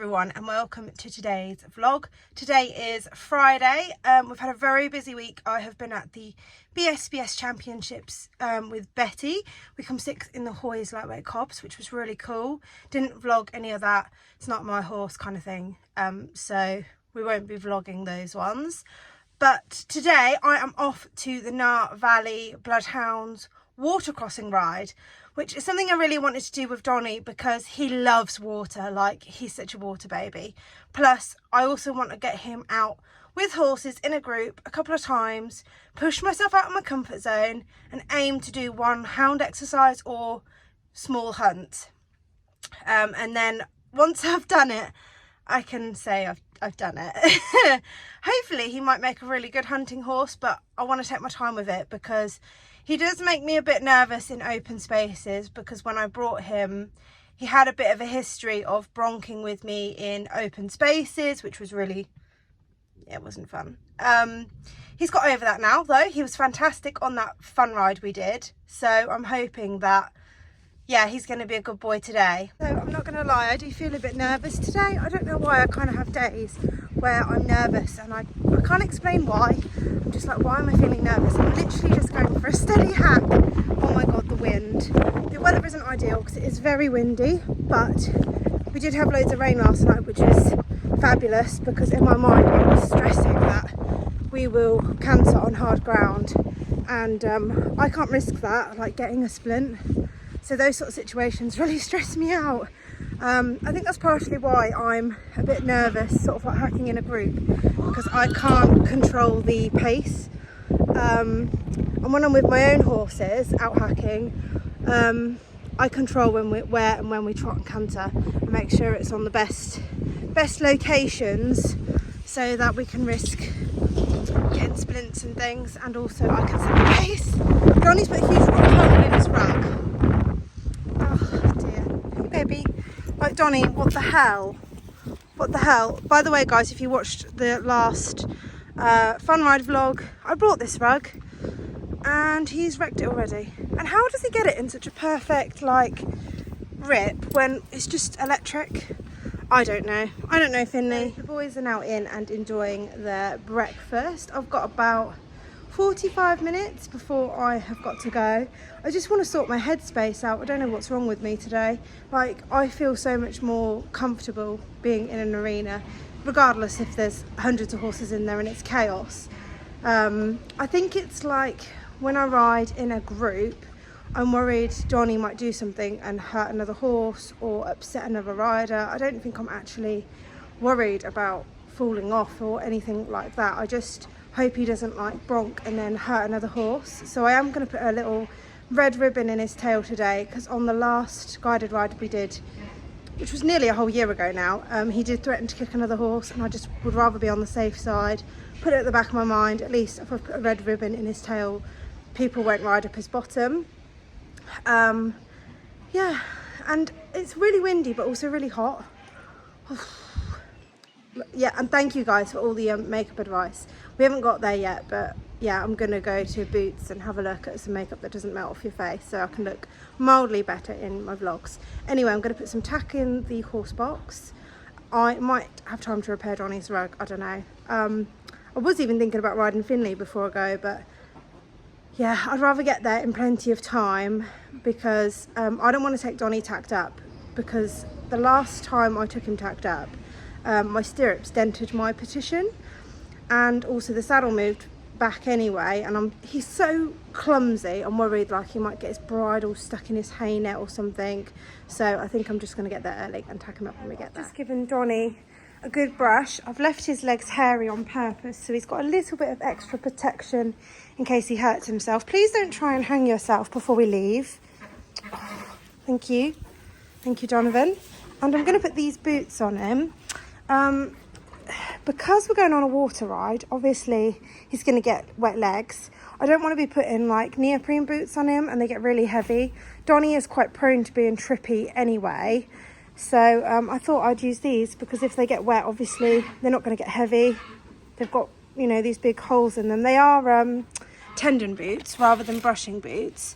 everyone and welcome to today's vlog. Today is Friday. We've had a very busy week. I have been at the BSBS Championships with Betty. We come sixth in the Hoys lightweight cobs, which was really cool. Didn't vlog any of that. It's not my horse kind of thing. So we won't be vlogging those ones. But today I am off to the Nar Valley Bloodhounds water crossing ride, which is something I really wanted to do with Donnie because he loves water. Like, he's such a water baby. Plus I also want to get him out with horses in a group a couple of times, push myself out of my comfort zone and aim to do one hound exercise or small hunt, and then once I've done it I can say I've done it. Hopefully he might make a really good hunting horse, but I want to take my time with it because he does make me a bit nervous in open spaces, because when I brought him, he had a bit of a history of bronching with me in open spaces, which was really, it wasn't fun. He's got over that now though. He was fantastic on that fun ride we did. So I'm hoping that, yeah, he's going to be a good boy today. So I'm not going to lie, I do feel a bit nervous today. I don't know why. I kind of have days where I'm nervous and I can't explain why. I'm just like, why am I feeling nervous? I'm literally just going for a steady hack. Oh my god, the wind. The weather isn't ideal because it is very windy, but we did have loads of rain last night, which is fabulous because in my mind I was stressing that we will canter on hard ground and I can't risk that, like getting a splint. So those sort of situations really stress me out. I think that's partially why I'm a bit nervous, sort of like hacking in a group, because I can't control the pace. And when I'm with my own horses out hacking, I control where and when we trot and canter and make sure it's on the best locations so that we can risk getting splints and things, and also I can set the pace. Johnny's put a huge hole in his rug. Oh dear. Hey baby. Like, Donnie, what the hell? What the hell? By the way guys, if you watched the last fun ride vlog, I brought this rug and he's wrecked it already. And how does he get it in such a perfect like rip when it's just electric? I don't know. I don't know, Finley. The boys are now in and enjoying their breakfast. I've got about 45 minutes before I have got to go. I just want to sort my headspace out. I don't know what's wrong with me today. Like, I feel so much more comfortable being in an arena, regardless if there's hundreds of horses in there and it's chaos. I think it's like when I ride in a group, I'm worried Donnie might do something and hurt another horse or upset another rider. I don't think I'm actually worried about falling off or anything like that. I just hope he doesn't like bronk and then hurt another horse. So I am going to put a little red ribbon in his tail today, because on the last guided ride we did, which was nearly a whole year ago now, he did threaten to kick another horse, and I just would rather be on the safe side, put it at the back of my mind. At least if I put a red ribbon in his tail, people won't ride up his bottom. Yeah, and it's really windy but also really hot. Yeah, and thank you guys for all the makeup advice. We haven't got there yet, but yeah, I'm gonna go to Boots and have a look at some makeup that doesn't melt off your face so I can look mildly better in my vlogs. Anyway, I'm gonna put some tack in the horse box. I might have time to repair Donnie's rug, I don't know. I was even thinking about riding Finley before I go, but yeah, I'd rather get there in plenty of time because I don't want to take Donnie tacked up, because the last time I took him tacked up, my stirrups dented my petition, and also the saddle moved back anyway, and he's so clumsy. I'm worried like he might get his bridle stuck in his hay net or something. So I think I'm just going to get there early and tack him up when we get there. Just giving Donnie a good brush. I've left his legs hairy on purpose so he's got a little bit of extra protection in case he hurts himself. Please don't try and hang yourself before we leave. Thank you Donovan. And I'm going to put these boots on him because we're going on a water ride. Obviously he's going to get wet legs. I don't want to be putting like neoprene boots on him and they get really heavy. Donnie is quite prone to being trippy anyway, so I thought I'd use these because if they get wet, obviously they're not going to get heavy. They've got, you know, these big holes in them. They are tendon boots rather than brushing boots,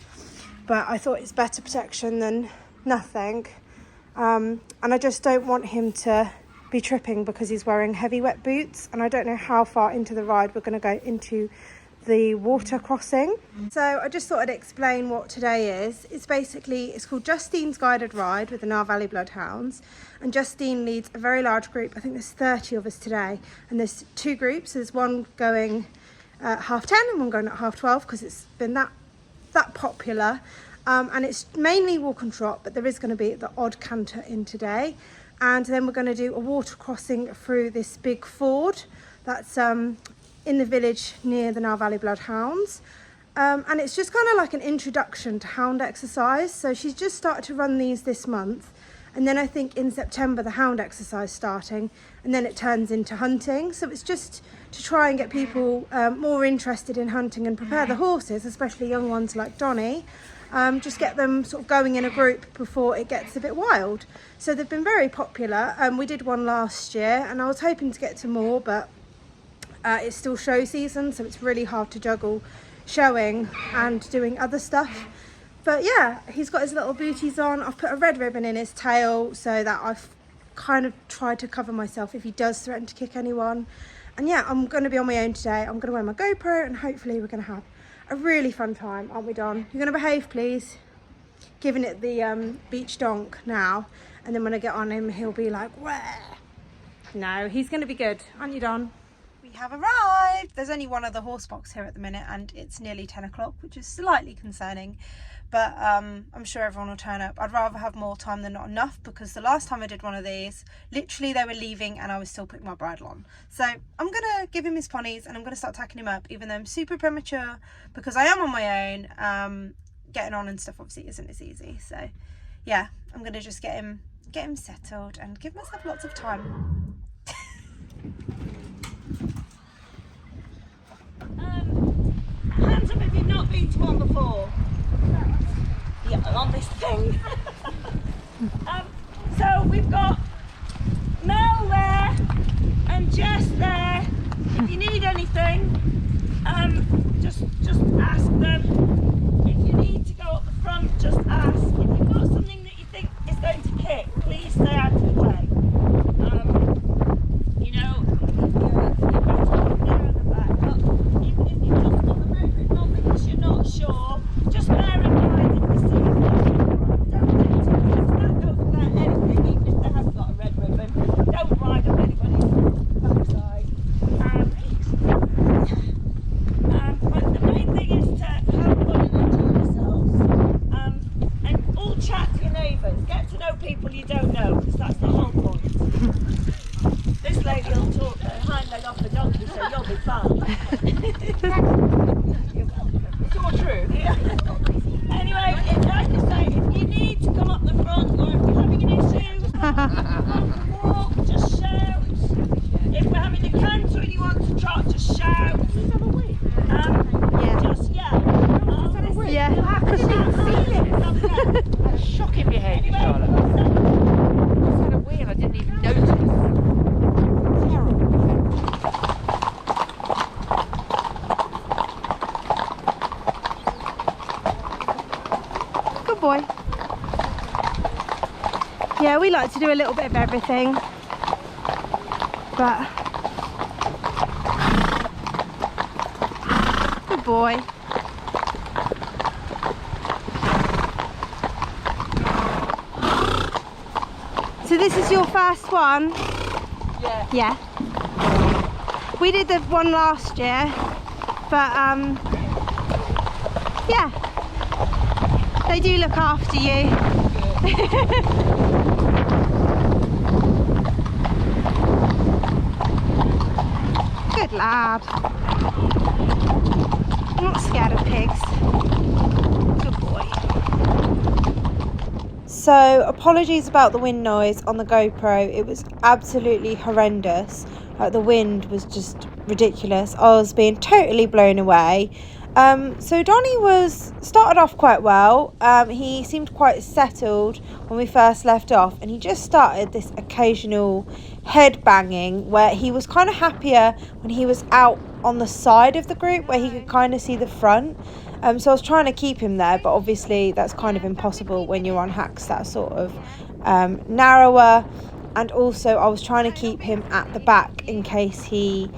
but I thought it's better protection than nothing. And I just don't want him to be tripping because he's wearing heavy wet boots, and I don't know how far into the ride we're going to go into the water crossing. So I just thought I'd explain what today is. It's called Justine's Guided Ride with the Nile Valley Bloodhounds, and Justine leads a very large group. I think there's 30 of us today, and there's 2 groups. There's one going at 10:30 and one going at 12:30 because it's been that popular, and it's mainly walk and trot, but there is going to be the odd canter in today. And then we're going to do a water crossing through this big ford that's in the village near the Nile Valley Bloodhounds, and it's just kind of like an introduction to hound exercise. So she's just started to run these this month, and then I think in September the hound exercise starting, and then it turns into hunting. So it's just to try and get people more interested in hunting and prepare the horses, especially young ones like Donnie. Just get them sort of going in a group before it gets a bit wild. So they've been very popular. We did one last year, and I was hoping to get to more, but it's still show season, so it's really hard to juggle showing and doing other stuff. But yeah, he's got his little booties on. I've put a red ribbon in his tail so that I've kind of tried to cover myself if he does threaten to kick anyone. And yeah, I'm going to be on my own today. I'm going to wear my GoPro, and hopefully we're going to have a really fun time, aren't we, Don? You're going to behave, please? Giving it the beach donk now, and then when I get on him, he'll be like, where? No, he's going to be good, aren't you, Don? We have arrived. There's only one other horse box here at the minute, and it's nearly 10 o'clock, which is slightly concerning, but I'm sure everyone will turn up. I'd rather have more time than not enough, because the last time I did one of these, literally they were leaving and I was still putting my bridle on. So I'm gonna give him his ponies, and I'm gonna start tacking him up, even though I'm super premature, because I am on my own. Getting on and stuff obviously isn't as easy. So yeah, I'm gonna just get him settled and give myself lots of time. Hands up if you've not been to one before. Yeah, on this thing. So we've got Mel there and Jess there. If you need anything, just ask them. If you need to go up the front, just ask. If you've got something that you think is going to kick, please stay out of the way. You know, you're better off near at the back. But if you just want to move it on because you're not sure, just bear in mind if you see them, don't get too close. That goes without anything, even if they haven't got a red ribbon. Don't ride up anybody's backside. But the main thing is to have fun and enjoy yourselves. And all chat to your neighbours. Get to know people you don't know, because that's the whole point. This lady will talk her hind leg off the donkey, so you'll be fine. It's all true. Yeah. Anyway, like I say, if you need to come up the front, or if you're having an issue, walk, just shout. If we're having a canter and you want to trot, just shout. Just yell. Yeah. How did you feel it? Had a shocking behaviour, Charlotte. I just had a wheel, I didn't even notice. Terrible. Good boy. Yeah, we like to do a little bit of everything, but good boy. So this is your first one? Yeah. Yeah. We did the one last year, but yeah, they do look after you. Good lad. I'm not scared of pigs. Good boy. So apologies about the wind noise on the GoPro. It was absolutely horrendous. Like, the wind was just ridiculous. I was being totally blown away. So Donnie started off quite well. He seemed quite settled when we first left off, and he just started this occasional head banging where he was kind of happier when he was out on the side of the group where he could kind of see the front. So I was trying to keep him there, but obviously that's kind of impossible when you're on hacks that sort of narrower. and also I was trying to keep him at the back in case he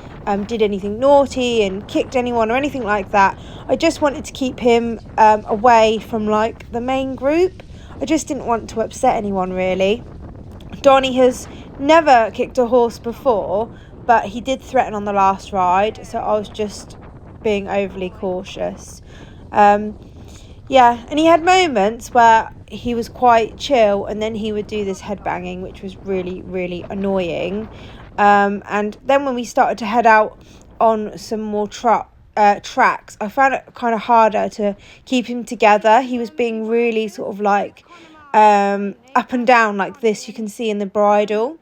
did anything naughty and kicked anyone or anything like that. I just wanted to keep him away from like the main group. I just didn't want to upset anyone really. Donnie has never kicked a horse before, but he did threaten on the last ride, so I was just being overly cautious. Yeah, and he had moments where he was quite chill, and then he would do this head banging, which was really, really annoying. And then when we started to head out on some more tracks, I found it kind of harder to keep him together. He was being really sort of like up and down like this, you can see in the bridle,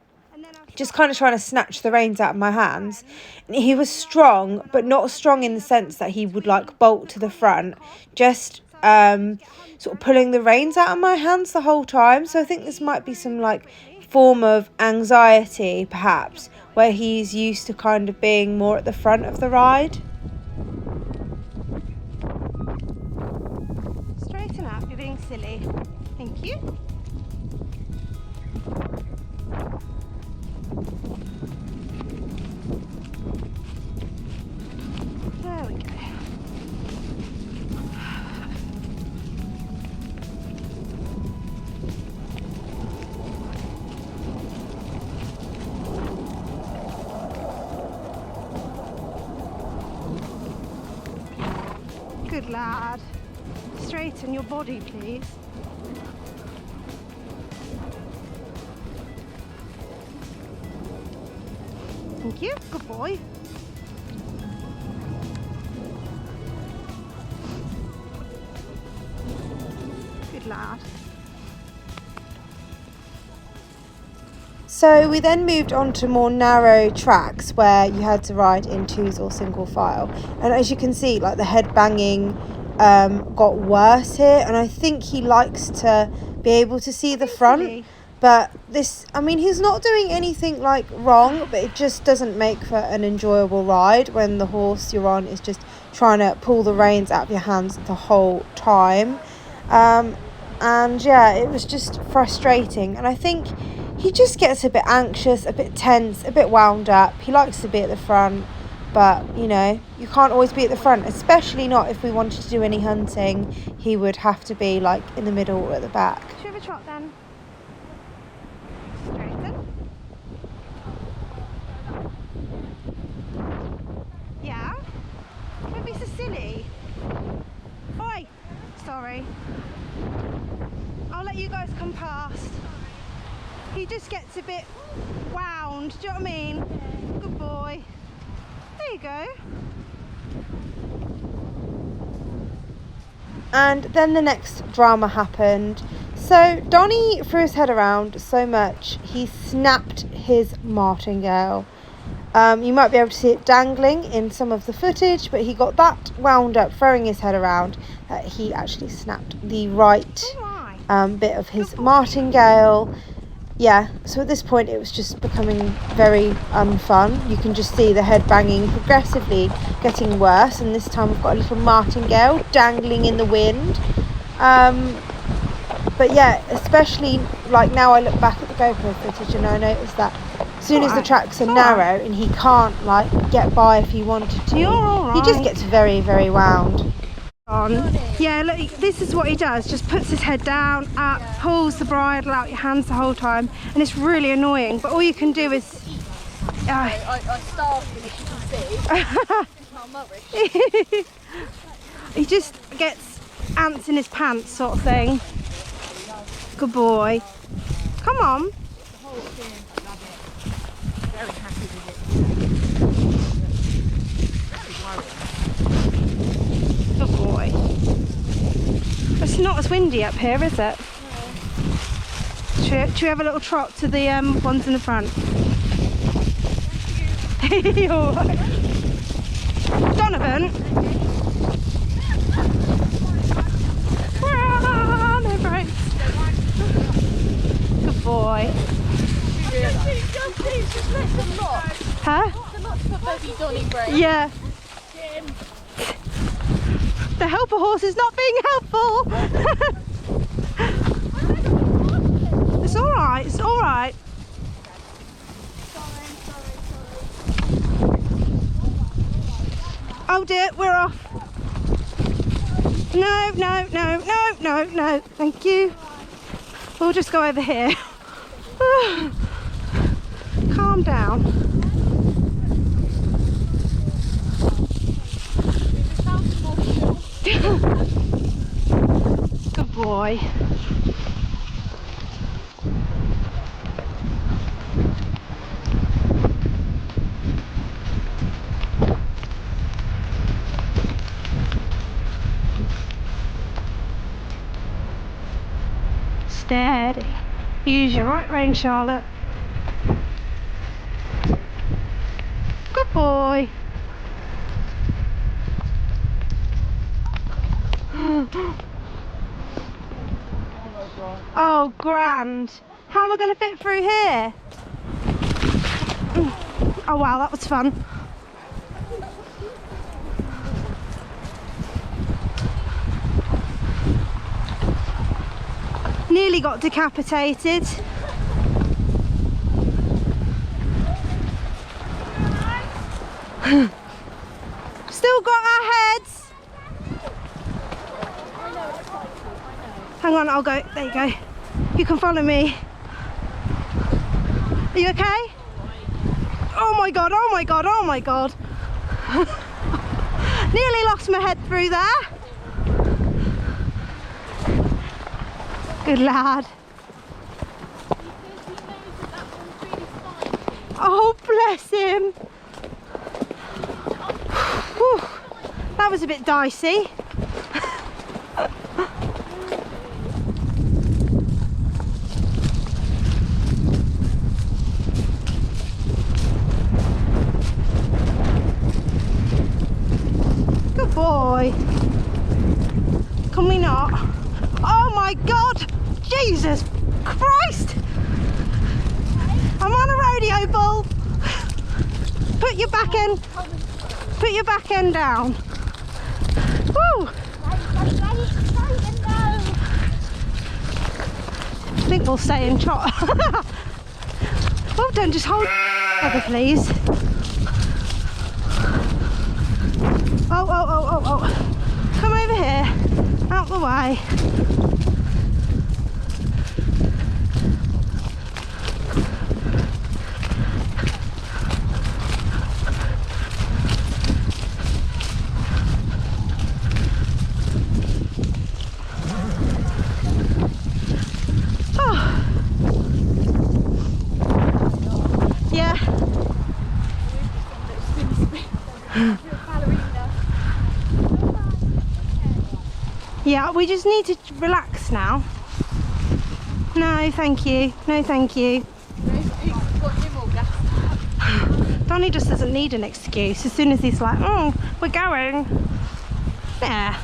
just kind of trying to snatch the reins out of my hands. And he was strong, but not strong in the sense that he would like bolt to the front, just sort of pulling the reins out of my hands the whole time. So I think this might be some like form of anxiety perhaps, where he's used to kind of being more at the front of the ride. Straighten up, you're being silly. Thank you. There we go. Good lad. Straighten your body, please. Thank you. Good boy. Good lad. So we then moved on to more narrow tracks where you had to ride in twos or single file. And as you can see, like the head banging got worse here. And I think he likes to be able to see the front. But this, I mean, he's not doing anything like wrong, but it just doesn't make for an enjoyable ride when the horse you're on is just trying to pull the reins out of your hands the whole time. And yeah, it was just frustrating. And I think he just gets a bit anxious, a bit tense, a bit wound up. He likes to be at the front, but you know, you can't always be at the front, especially not if we wanted to do any hunting. He would have to be like in the middle or at the back. Should we have a trot then? Straighten. Yeah? Don't be so silly. Oi! Sorry. I'll let you guys come past. He just gets a bit wound, do you know what I mean? Yeah. Good boy. There you go. And then the next drama happened. So Donnie threw his head around so much he snapped his martingale. You might be able to see it dangling in some of the footage, but he got that wound up throwing his head around that he actually snapped the right bit of his martingale. Yeah, so at this point it was just becoming very unfun. You can just see the head banging progressively getting worse, and this time we've got a little martingale dangling in the wind. But yeah, especially like now I look back at the GoPro footage and I notice that as soon as the tracks are narrow and he can't like get by if he wanted to, he just gets very, very wound. Yeah, look, this is what he does, just puts his head down, up, pulls the bridle out your hands the whole time, and it's really annoying, but all you can do is I starved him, as you can see. He just gets ants in his pants sort of thing. Good boy. Come on. Very happy with it. Good boy. It's not as windy up here, is it? No. Should we have a little trot to the ones in the front? You're all right. Donovan. No brakes. Good boy. Huh? Yeah. The helper horse is not being helpful. It's alright, it's alright. Oh dear, we're off. No, no, no, no, no, no. Thank you. We'll just go over here. Calm down. Good boy. Steady. Use your right rein, Charlotte. Good boy. Oh, grand. How am I going to fit through here? Oh wow, that was fun. Nearly got decapitated. Still got our heads. Hang on, I'll go. There you go. You can follow me. Are you okay? Oh my god, oh my god, oh my god. Nearly lost my head through there. Good lad. Oh, bless him. Whew. That was a bit dicey. Good boy. Can we not? Oh my god! Jesus Christ! I'm on a rodeo bull. Put your back end. Put your back end down. Woo! I think we'll stay in trot. Well done, just hold together, please. Oh, oh, oh, oh, oh. Come over here. Out the way. Yeah, we just need to relax now. No, thank you. No, thank you. Donnie just doesn't need an excuse. As soon as he's like, oh, we're going. Yeah.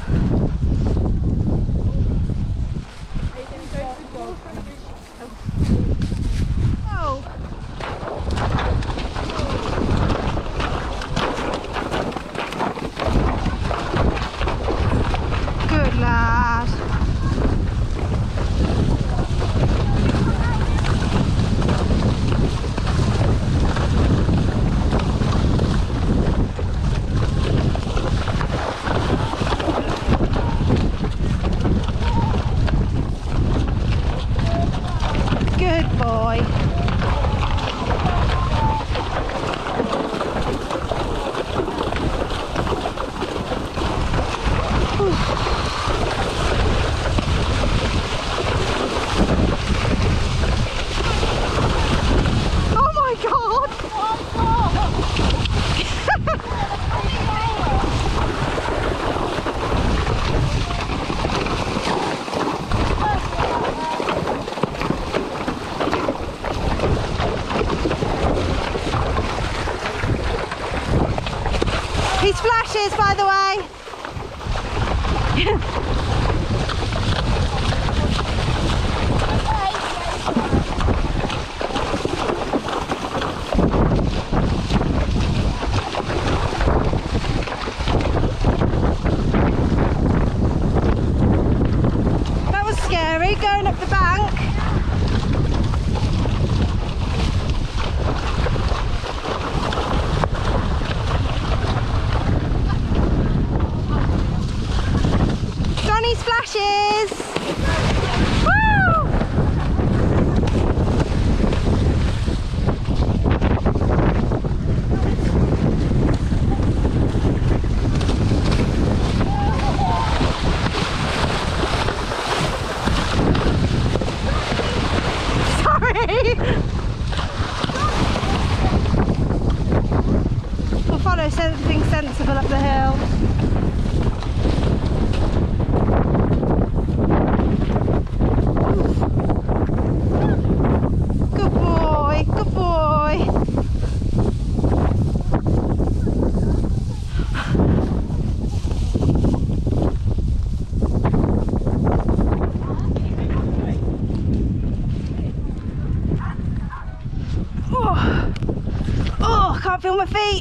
Oh. Good lad. Good boy. Oh my god! He splashes, by the way. That was scary, going up the bank.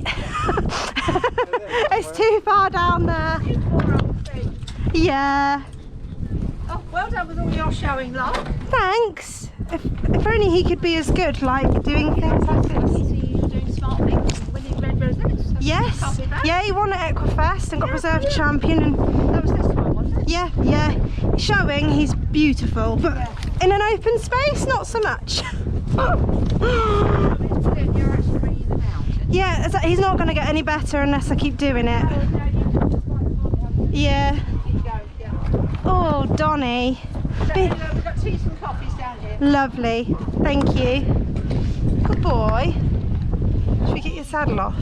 wait. It's too far down there. Yeah. Oh, well done with all your showing, love. Thanks. If only he could be as good, like doing things like this. See you doing smart things, winning red roses. Yes. Can't be bad. Yeah, he won at Equifest and got reserve champion. And That was this one, wasn't it? yeah. Showing, he's beautiful, but in an open space, not so much. You're actually bringing them out. Yeah, he's not going to get any better unless I keep doing it. Yeah. Oh, Donnie. We've got teas and coffees down here. Lovely. Thank you. Good boy. Should we get your saddle off?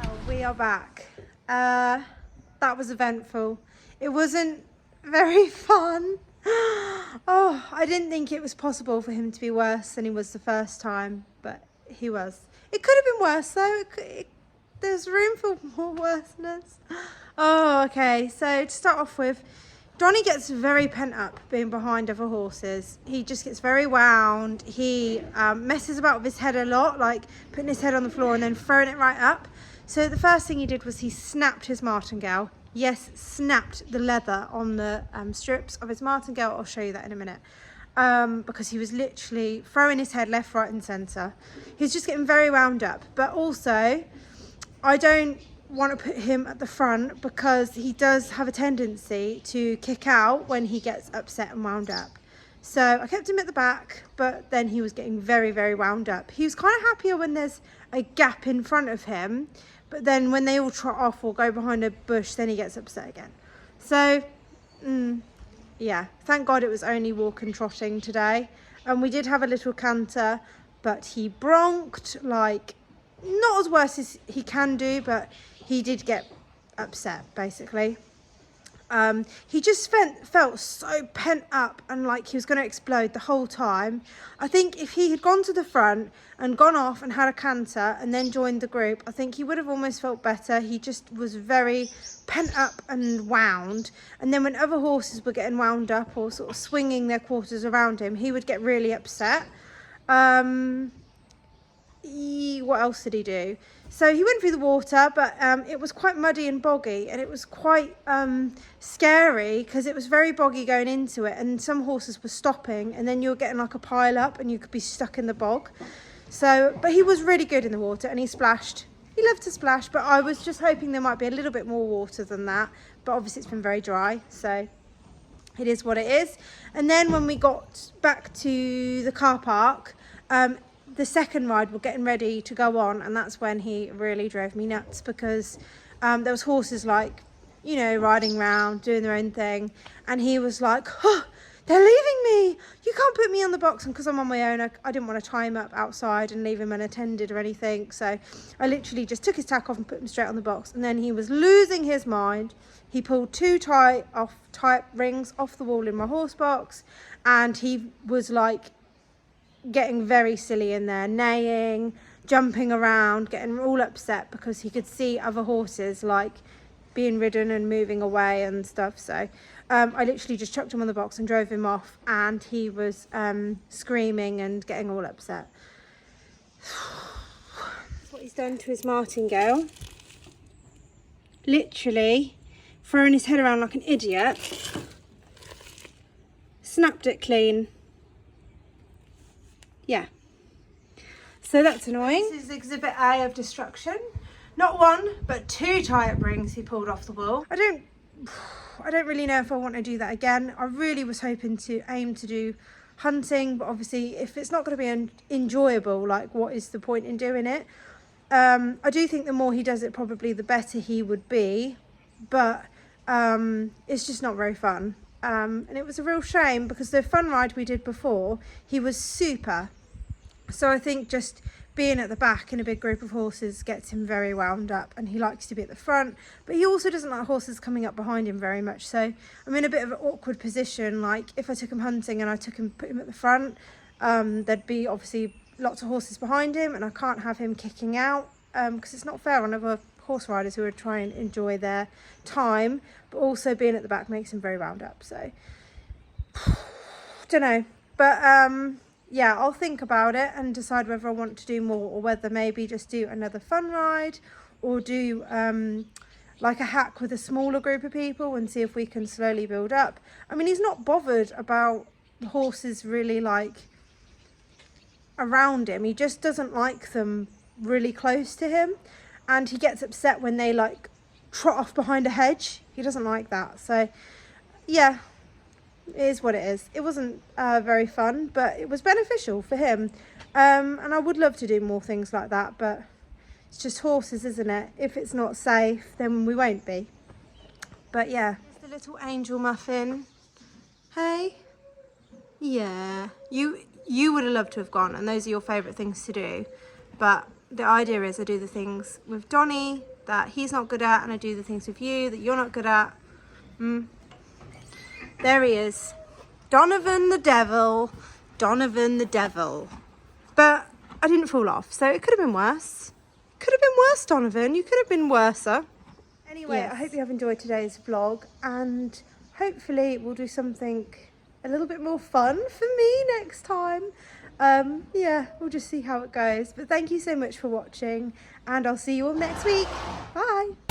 Well, we are back. That was eventful. It wasn't very fun. Oh, I didn't think it was possible for him to be worse than he was the first time, but he was. It could have been worse though. There's room for more worseness. Oh, okay. So to start off with, Donnie gets very pent up being behind other horses. He just gets very wound. He messes about with his head a lot, like putting his head on the floor and then throwing it right up. So the first thing he did was he snapped his martingale. Yes, snapped the leather on the strips of his martingale. I'll show you that in a minute. Because he was literally throwing his head left, right and centre. He was just getting very wound up. But also, I don't want to put him at the front because he does have a tendency to kick out when he gets upset and wound up. So I kept him at the back, but then he was getting very, very wound up. He was kind of happier when there's a gap in front of him, but then when they all trot off or go behind a bush, then he gets upset again. So, yeah, thank God it was only walk and trotting today. And we did have a little canter, but he bronked, like, not as worse as he can do, but he did get upset, basically. He just felt so pent up and like he was going to explode the whole time. I think if he had gone to the front and gone off and had a canter and then joined the group, I think he would have almost felt better. He just was very pent up and wound. And then when other horses were getting wound up or sort of swinging their quarters around him, he would get really upset. What else did he do? So he went through the water, but it was quite muddy and boggy, and it was quite scary because it was very boggy going into it, and some horses were stopping, and then you were getting like a pile up and you could be stuck in the bog. So, but he was really good in the water and he splashed. He loved to splash, but I was just hoping there might be a little bit more water than that, but obviously it's been very dry, so it is what it is. And then when we got back to the car park, the second ride we're getting ready to go on, and that's when he really drove me nuts because there was horses like, you know, riding around doing their own thing, and he was like, oh, they're leaving me, you can't put me on the box. And because I'm on my own, I didn't want to tie him up outside and leave him unattended or anything, so I literally just took his tack off and put him straight on the box. And then he was losing his mind. He pulled two tie rings off the wall in my horse box, and he was like getting very silly in there, neighing, jumping around, getting all upset because he could see other horses like being ridden and moving away and stuff. So I literally just chucked him on the box and drove him off, and he was screaming and getting all upset. That's what he's done to his martingale. Literally throwing his head around like an idiot. Snapped it clean. Yeah, so that's annoying. This is exhibit A of destruction. Not one, but two tie-up rings he pulled off the wall. I don't really know if I want to do that again. I really was hoping to aim to do hunting, but obviously if it's not going to be enjoyable, like what is the point in doing it? I do think the more he does it, probably the better he would be, but it's just not very fun. And it was a real shame because the fun ride we did before, he was super. So I think just being at the back in a big group of horses gets him very wound up, and he likes to be at the front, but he also doesn't like horses coming up behind him very much. So I'm in a bit of an awkward position. Like if I took him hunting and I put him at the front, there'd be obviously lots of horses behind him, and I can't have him kicking out because it's not fair on other horse riders who are trying to enjoy their time, but also being at the back makes him very wound up. So don't know, but yeah, I'll think about it and decide whether I want to do more, or whether maybe just do another fun ride, or do like a hack with a smaller group of people and see if we can slowly build up. I mean, he's not bothered about the horses really like around him. He just doesn't like them really close to him, and he gets upset when they like trot off behind a hedge. He doesn't like that. So yeah, it is what it is. It wasn't very fun, but it was beneficial for him, and I would love to do more things like that, but it's just horses, isn't it? If it's not safe, then we won't be. But yeah, there's the little angel muffin. Hey, yeah, you would have loved to have gone, and those are your favourite things to do. But the idea is I do the things with Donnie that he's not good at, and I do the things with you that you're not good at. There he is, Donovan the devil, Donovan the devil. But I didn't fall off, so it could have been worse. Could have been worse, Donovan. You could have been worser. Anyway, yes. I hope you have enjoyed today's vlog, and hopefully we'll do something a little bit more fun for me next time. Yeah, we'll just see how it goes. But thank you so much for watching, and I'll see you all next week. Bye.